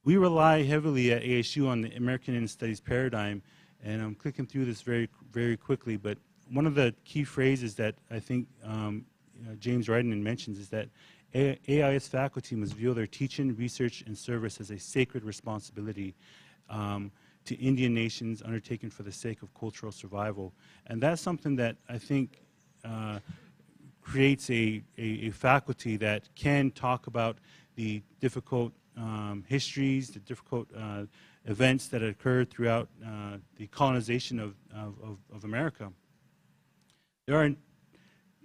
We rely heavily at ASU on the American Indian Studies paradigm, and I'm clicking through this very, very quickly, but one of the key phrases that I think James Ryden mentions is that AIS faculty must view their teaching, research, and service as a sacred responsibility to Indian nations undertaken for the sake of cultural survival. And that's something that I think creates a faculty that can talk about the difficult histories, the difficult events that occurred throughout the colonization of America. There are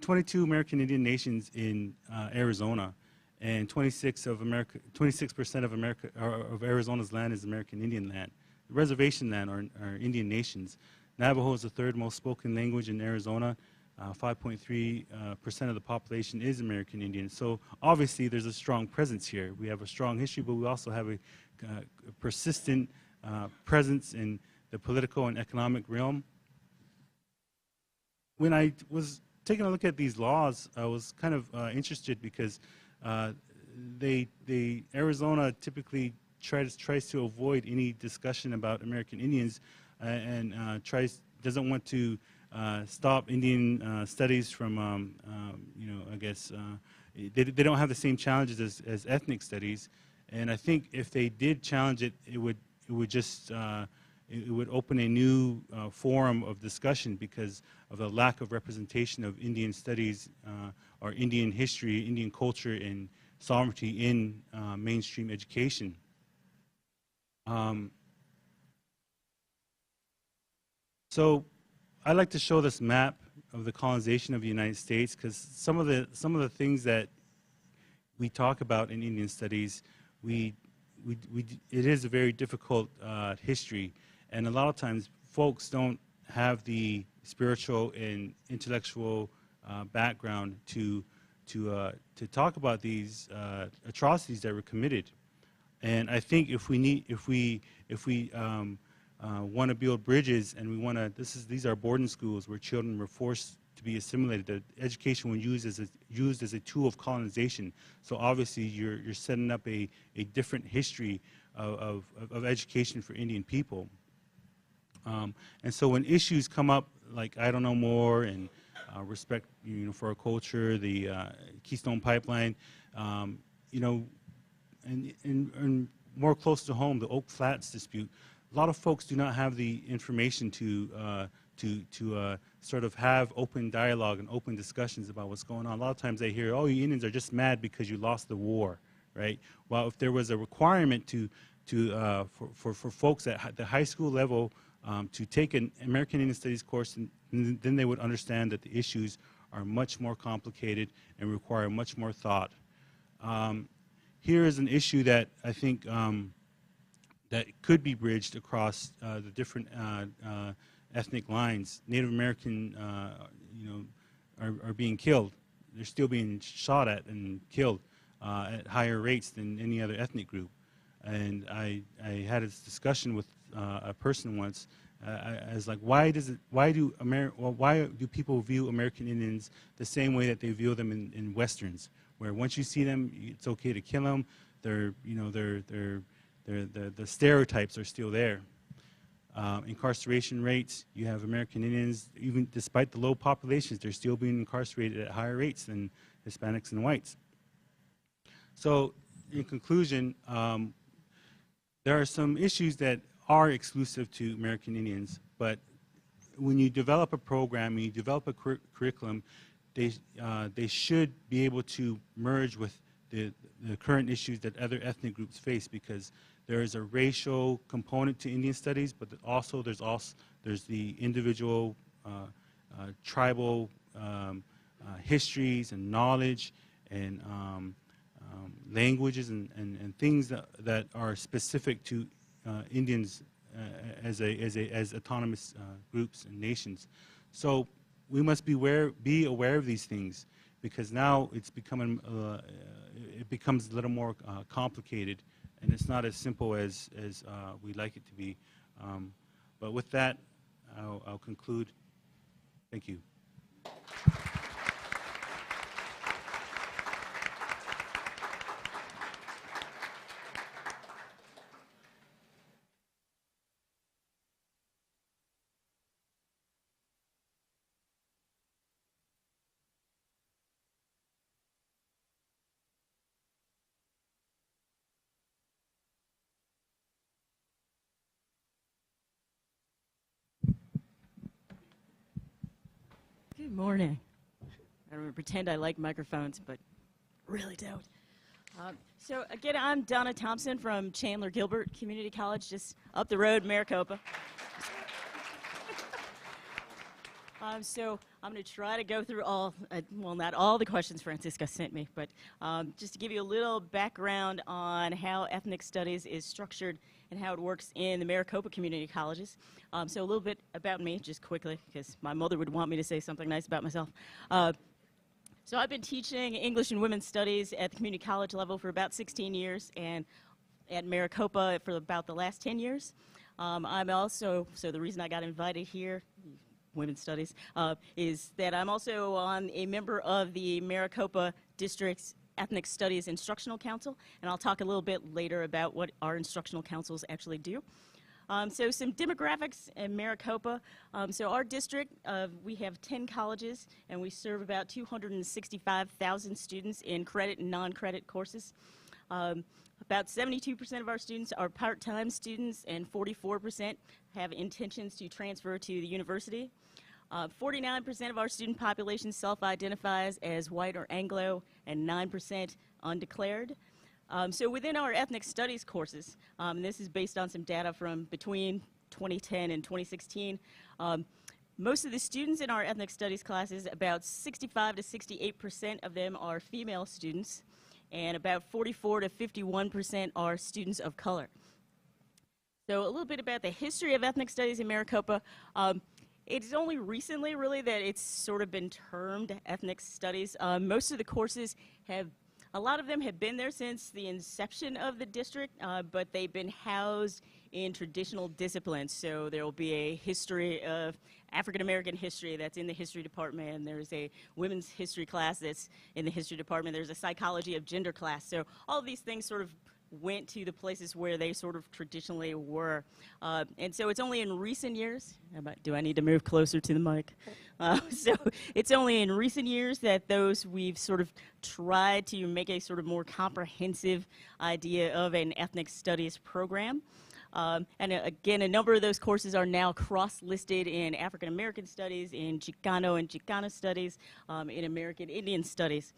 22 American Indian nations in Arizona, and 26% of Arizona's land is American Indian land. The reservation land are Indian nations. Navajo is the 3rd most spoken language in Arizona. 5.3% of the population is American Indian. So obviously there's a strong presence here. We have a strong history, but we also have a persistent presence in the political and economic realm. When I was taking a look at these laws, I was kind of interested because Arizona typically tries to avoid any discussion about American Indians and doesn't want to stop Indian studies from, I guess, they don't have the same challenges as ethnic studies. And I think if they did challenge it, it would just it would open a new forum of discussion because of the lack of representation of Indian studies or Indian history, Indian culture, and sovereignty in mainstream education. So I like to show this map of the colonization of the United States because some of the things that we talk about in Indian studies, it is a very difficult history, and a lot of times folks don't have the spiritual and intellectual background to talk about these atrocities that were committed. And I think if we want to build bridges, and we want to, these are boarding schools where children were forced to be assimilated. The education was used as a tool of colonization. So obviously you're setting up a different history of education for Indian people. And so when issues come up like I don't know more and respect for our culture, the Keystone Pipeline, and more close to home, the Oak Flats dispute, a lot of folks do not have the information to sort of have open dialogue and open discussions about what's going on. A lot of times they hear, oh, you Indians are just mad because you lost the war, right? Well, if there was a requirement for folks at the high school level to take an American Indian Studies course, and then they would understand that the issues are much more complicated and require much more thought. Here is an issue that I think that could be bridged across the different ethnic lines. Native American, are being killed. They're still being shot at and killed at higher rates than any other ethnic group. And I had this discussion with a person once. I was like, why do people view American Indians the same way that they view them in Westerns, where once you see them, it's okay to kill them. The stereotypes are still there. Incarceration rates, you have American Indians, even despite the low populations, they're still being incarcerated at higher rates than Hispanics and whites. So in conclusion, there are some issues that are exclusive to American Indians, but when you develop a program, when you develop a curriculum, they should be able to merge with the current issues that other ethnic groups face, because there is a racial component to Indian studies, but also there's the individual tribal histories and knowledge and languages and things that are specific to Indians as autonomous groups and nations. So we must be aware of these things, because now it becomes a little more complicated, and it's not as simple as we'd like it to be. But with that, I'll conclude. Thank you. Good morning. I don't want to pretend I like microphones, but really don't. So again, I'm Donna Thompson from Chandler Gilbert Community College, just up the road, Maricopa. So I'm going to try to go through not all the questions Francisca sent me, but just to give you a little background on how ethnic studies is structured and how it works in the Maricopa community colleges. So a little bit about me, just quickly, because my mother would want me to say something nice about myself. So I've been teaching English and Women's Studies at the community college level for about 16 years, and at Maricopa for about the last 10 years. I'm also, so the reason I got invited here, Women's Studies, is that I'm also a member of the Maricopa District's Ethnic Studies Instructional Council, and I'll talk a little bit later about what our instructional councils actually do. So some demographics in Maricopa. So our district, we have 10 colleges, and we serve about 265,000 students in credit and non-credit courses. About 72% of our students are part-time students, and 44% have intentions to transfer to the university. 49% of our student population self-identifies as white or Anglo, and 9% undeclared. So within our ethnic studies courses, this is based on some data from between 2010 and 2016, most of the students in our ethnic studies classes, about 65 to 68% of them are female students, and about 44 to 51% are students of color. So a little bit about the history of ethnic studies in Maricopa. It's only recently, really, that it's sort of been termed ethnic studies. Most of the courses a lot of them have been there since the inception of the district, but they've been housed in traditional disciplines. So there will be a history of African American history that's in the history department, and there's a women's history class that's in the history department. There's a psychology of gender class. So all of these things sort of went to the places where they sort of traditionally were. And so it's only in recent years, do I need to move closer to the mic? So it's only in recent years that we've sort of tried to make a sort of more comprehensive idea of an ethnic studies program. And again, a number of those courses are now cross-listed in African American studies, in Chicano and Chicana studies, in American Indian studies.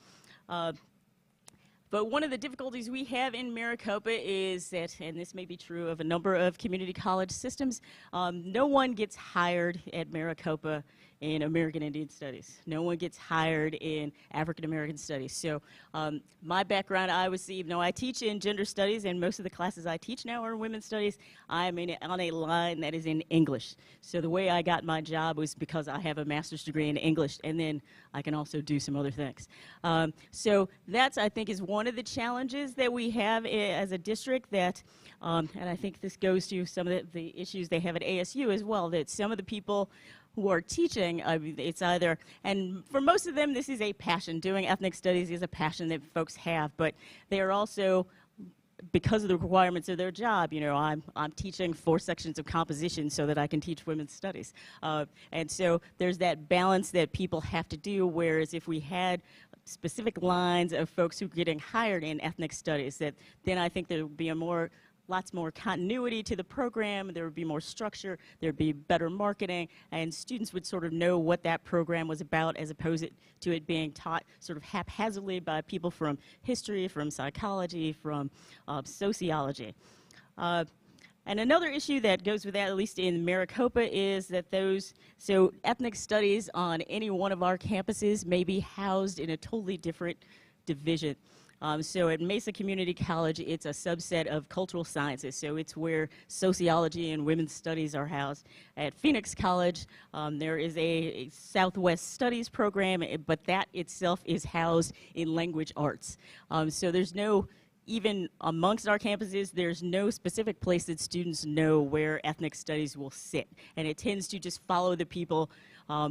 But one of the difficulties we have in Maricopa is that, and this may be true of a number of community college systems, no one gets hired at Maricopa in American Indian Studies. No one gets hired in African American Studies. So my background, even though I teach in gender studies, and most of the classes I teach now are in women's studies, I'm on a line that is in English. So the way I got my job was because I have a master's degree in English, and then I can also do some other things. So that's, I think, is one of the challenges that we have as a district that, and I think this goes to some of the issues they have at ASU as well, that some of the people who are teaching, it's either, and for most of them this is a passion. Doing ethnic studies is a passion that folks have, but they are also, because of the requirements of their job, I'm teaching 4 sections of composition so that I can teach women's studies. And so there's that balance that people have to do, whereas if we had specific lines of folks who are getting hired in ethnic studies, then I think there would be lots more continuity to the program, there would be more structure, there would be better marketing, and students would sort of know what that program was about, as opposed to it being taught sort of haphazardly by people from history, from psychology, from sociology. And another issue that goes with that, at least in Maricopa, is that so ethnic studies on any one of our campuses may be housed in a totally different division. So at Mesa Community College, it's a subset of cultural sciences, so it's where sociology and women's studies are housed. At Phoenix College, there is a Southwest Studies program, but that itself is housed in language arts. So there's even amongst our campuses, there's no specific place that students know where ethnic studies will sit, and it tends to just follow the people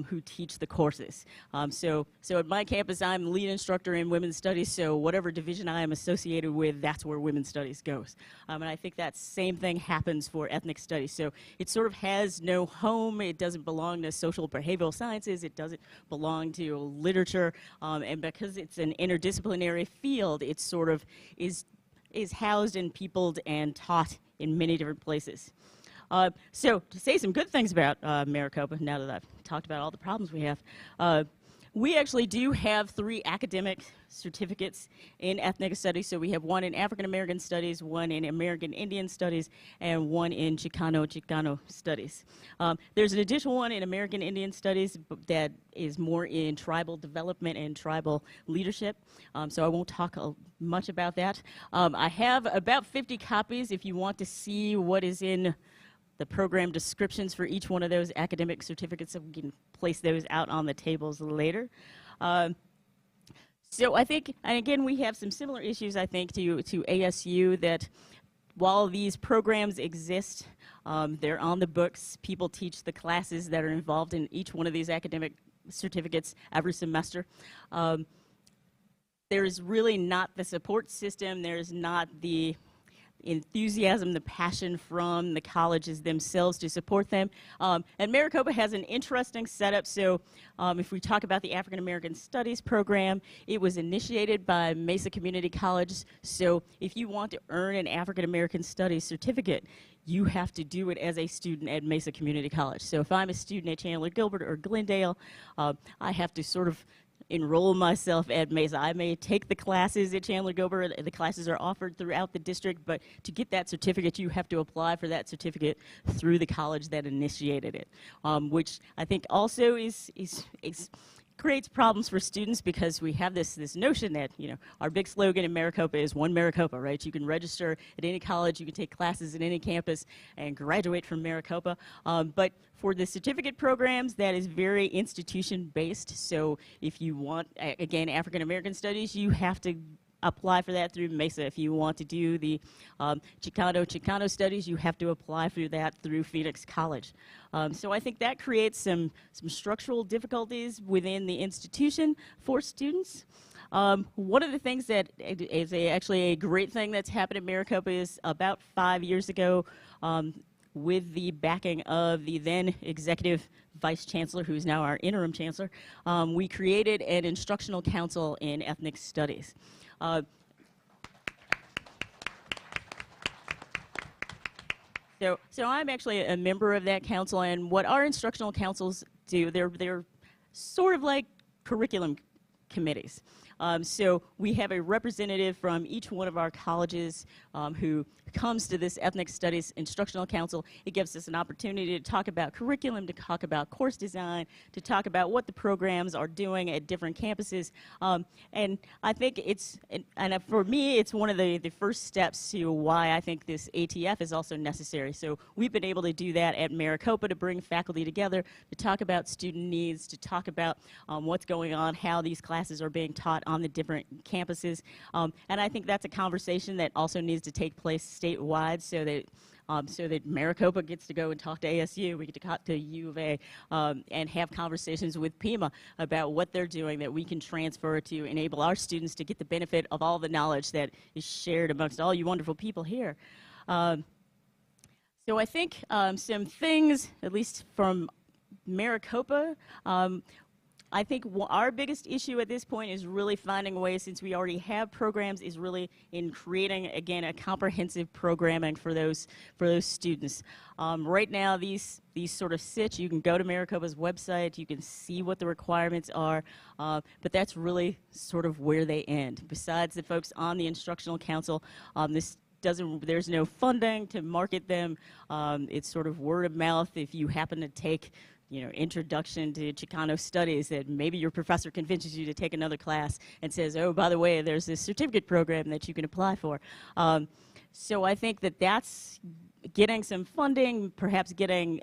who teach the courses. So at my campus, I'm lead instructor in women's studies, so whatever division I am associated with, that's where women's studies goes. And I think that same thing happens for ethnic studies. So it sort of has no home. It doesn't belong to social behavioral sciences. It doesn't belong to literature. And because it's an interdisciplinary field, it sort of is housed and peopled and taught in many different places. So to say some good things about Maricopa, now that I've talked about all the problems we have, we actually do have 3 academic certificates in ethnic studies. So we have one in African American studies, one in American Indian studies, and one in Chicano studies. There's an additional one in American Indian studies that is more in tribal development and tribal leadership. So I won't talk much about that. I have about 50 copies if you want to see what is in the program descriptions for each one of those academic certificates, so we can place those out on the tables later. So I think, and again, we have some similar issues, I think, to ASU, that while these programs exist, they're on the books, people teach the classes that are involved in each one of these academic certificates every semester. There is really not the support system, there's not the enthusiasm, the passion from the colleges themselves to support them. And Maricopa has an interesting setup. So if we talk about the African American Studies program, it was initiated by Mesa Community College. So if you want to earn an African American Studies certificate, you have to do it as a student at Mesa Community College. So if I'm a student at Chandler Gilbert or Glendale, I have to sort of enroll myself at Mesa. I may take the classes at Chandler Gilbert. The classes are offered throughout the district, but to get that certificate, you have to apply for that certificate through the college that initiated it, which I think also creates problems for students, because we have this notion that, you know, our big slogan in Maricopa is one Maricopa, right? You can register at any college, you can take classes at any campus and graduate from Maricopa. But for the certificate programs, that is very institution-based. So if you want, again, African American Studies, you have to apply for that through Mesa. If you want to do the Chicano Studies, you have to apply for that through Phoenix College. So I think that creates some structural difficulties within the institution for students. One of the things that is actually a great thing that's happened in Maricopa is about 5 years ago, with the backing of the then executive vice chancellor, who's now our interim chancellor, we created an instructional council in ethnic studies. So I'm actually a member of that council, and what our instructional councils do, they're sort of like curriculum committees. So we have a representative from each one of our colleges who comes to this Ethnic Studies Instructional Council. It gives us an opportunity to talk about curriculum, to talk about course design, to talk about what the programs are doing at different campuses. And I think for me, it's one of the first steps to why I think this ATF is also necessary. So we've been able to do that at Maricopa, to bring faculty together, to talk about student needs, to talk about what's going on, how these classes are being taught on the different campuses. And I think that's a conversation that also needs to take place statewide, so that Maricopa gets to go and talk to ASU, we get to talk to U of A, and have conversations with Pima about what they're doing that we can transfer to enable our students to get the benefit of all the knowledge that is shared amongst all you wonderful people here. So I think some things, at least from Maricopa, I think our biggest issue at this point is really finding ways, since we already have programs, is really in creating, again, a comprehensive programming for those students. Right now, these sort of sit, you can go to Maricopa's website, you can see what the requirements are, but that's really sort of where they end. Besides the folks on the instructional council, there's no funding to market them. It's sort of word of mouth. If you happen to take, you know, introduction to Chicano studies, that maybe your professor convinces you to take another class and says, oh, by the way, there's this certificate program that you can apply for. So I think that's getting some funding, perhaps getting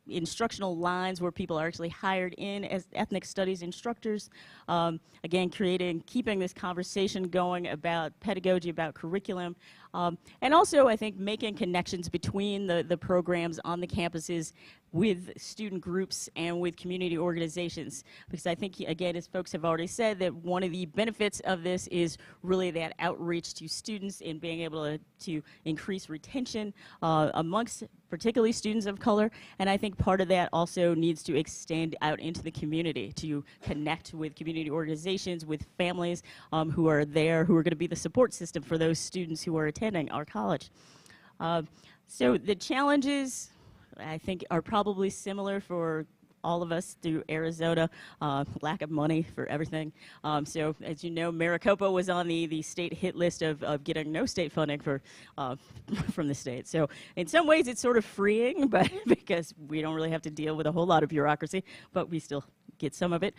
instructional lines where people are actually hired in as ethnic studies instructors. Again, keeping this conversation going about pedagogy, about curriculum, and also I think making connections between the programs on the campuses with student groups and with community organizations. Because I think, again, as folks have already said, that one of the benefits of this is really that outreach to students and being able to increase retention amongst particularly students of color. And I think part of that also needs to extend out into the community, to connect with community organizations, with families who are there, who are going to be the support system for those students who are attending our college. So the challenges, I think, are probably similar for all of us through Arizona, lack of money for everything. So as you know, Maricopa was on the state hit list of getting no state funding from the state. So in some ways it's sort of freeing, but because we don't really have to deal with a whole lot of bureaucracy, but we still get some of it.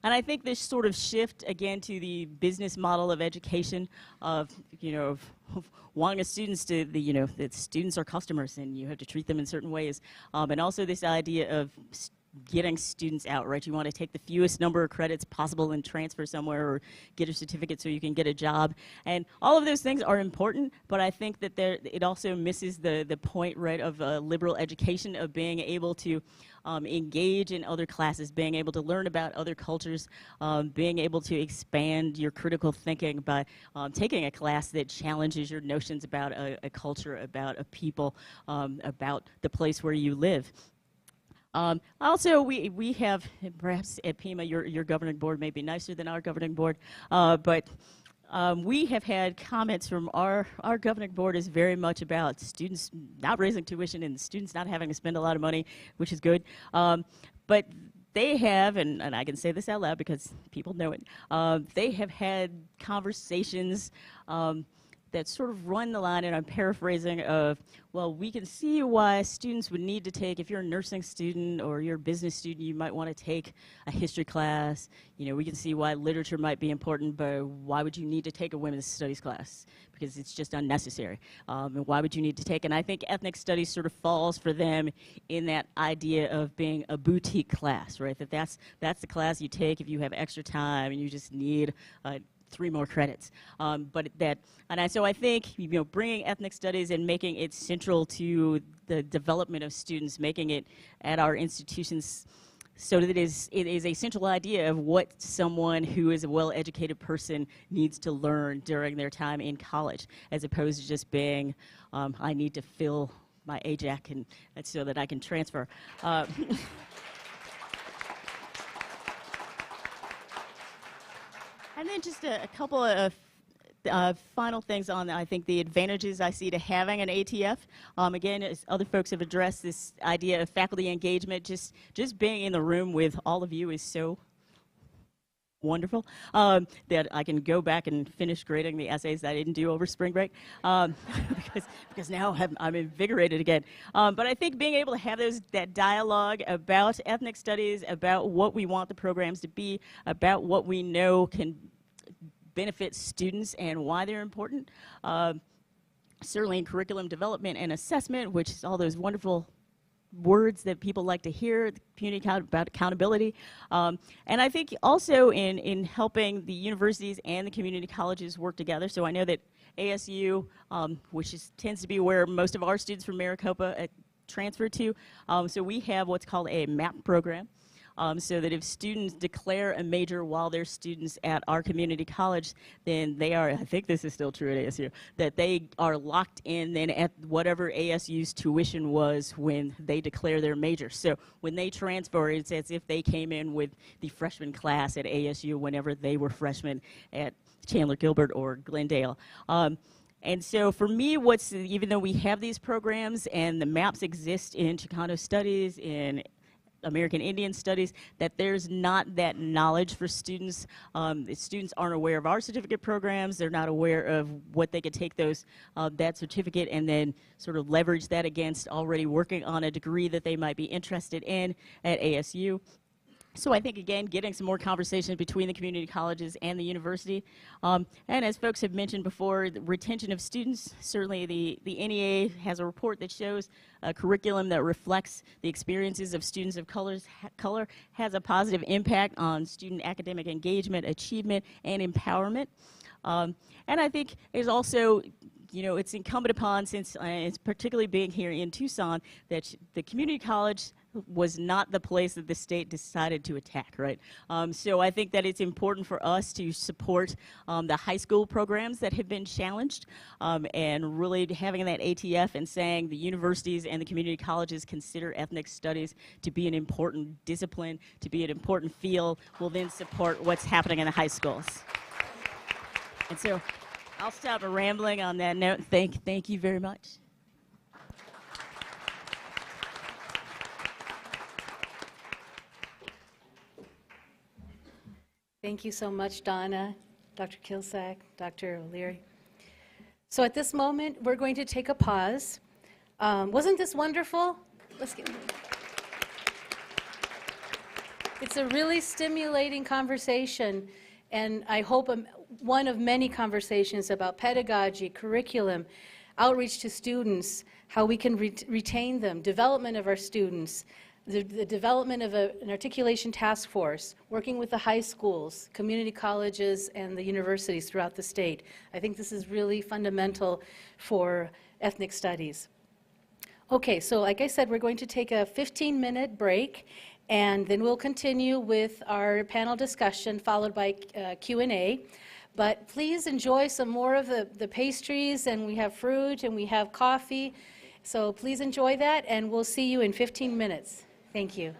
And I think this sort of shift, again, to the business model of education, of wanting students to, that students are customers and you have to treat them in certain ways. And also this idea of getting students out, right? You want to take the fewest number of credits possible and transfer somewhere or get a certificate so you can get a job. And all of those things are important, but I think that it also misses the point, right, of liberal education, of being able to engage in other classes, being able to learn about other cultures, being able to expand your critical thinking by taking a class that challenges your notions about a culture, about a people, about the place where you live. Also, we have, perhaps at Pima, your governing board may be nicer than our governing board, but we have had comments from our governing board is very much about students not raising tuition and students not having to spend a lot of money, which is good. But they have, and I can say this out loud because people know it, they have had conversations that sort of run the line, and I'm paraphrasing, of, well, we can see why students would need to take, if you're a nursing student or you're a business student, you might want to take a history class. You know, we can see why literature might be important, but why would you need to take a women's studies class? Because it's just unnecessary. And why would you need to take? And I think ethnic studies sort of falls for them in that idea of being a boutique class, right? That's the class you take if you have extra time and you just need 3 more credits. So I think, bringing ethnic studies and making it central to the development of students, making it at our institutions so that it is a central idea of what someone who is a well-educated person needs to learn during their time in college, as opposed to just being, I need to fill my AJAC and so that I can transfer. And then just a couple of final things on, I think, the advantages I see to having an ATF. Again, as other folks have addressed, this idea of faculty engagement, just being in the room with all of you is so wonderful that I can go back and finish grading the essays that I didn't do over spring break because now I'm invigorated again. But I think being able to have that dialogue about ethnic studies, about what we want the programs to be, about what we know can benefit students and why they're important, certainly in curriculum development and assessment, which is all those wonderful words that people like to hear, the community about accountability. And I think also in helping the universities and the community colleges work together. So I know that ASU, which tends to be where most of our students from Maricopa transfer to, so we have what's called a MAP program. So that if students declare a major while they're students at our community college, then they are, I think this is still true at ASU, that they are locked in then at whatever ASU's tuition was when they declare their major. So when they transfer, it's as if they came in with the freshman class at ASU whenever they were freshmen at Chandler Gilbert or Glendale. And so for me, even though we have these programs and the MAPs exist in Chicano studies, in American Indian Studies, that there's not that knowledge for students. Students aren't aware of our certificate programs. They're not aware of what they could take that certificate and then sort of leverage that against already working on a degree that they might be interested in at ASU. So I think, again, getting some more conversation between the community colleges and the university. And as folks have mentioned before, the retention of students, certainly the NEA has a report that shows a curriculum that reflects the experiences of students of color has a positive impact on student academic engagement, achievement, and empowerment. And I think there's also, it's incumbent upon, since it's particularly being here in Tucson, that the community college was not the place that the state decided to attack, right? So I think that it's important for us to support the high school programs that have been challenged, and really having that ATF and saying the universities and the community colleges consider ethnic studies to be an important discipline, to be an important field, will then support what's happening in the high schools. And so I'll stop rambling on that note. Thank you very much. Thank you so much, Donna, Dr. Kilsack, Dr. O'Leary. So at this moment, we're going to take a pause. Wasn't this wonderful? It's a really stimulating conversation, and I hope one of many conversations about pedagogy, curriculum, outreach to students, how we can retain them, development of our students, the development of an articulation task force, working with the high schools, community colleges, and the universities throughout the state. I think this is really fundamental for ethnic studies. Okay, so like I said, we're going to take a 15-minute break, and then we'll continue with our panel discussion, followed by Q&A. But please enjoy some more of the pastries, and we have fruit, and we have coffee. So please enjoy that, and we'll see you in 15 minutes. Thank you.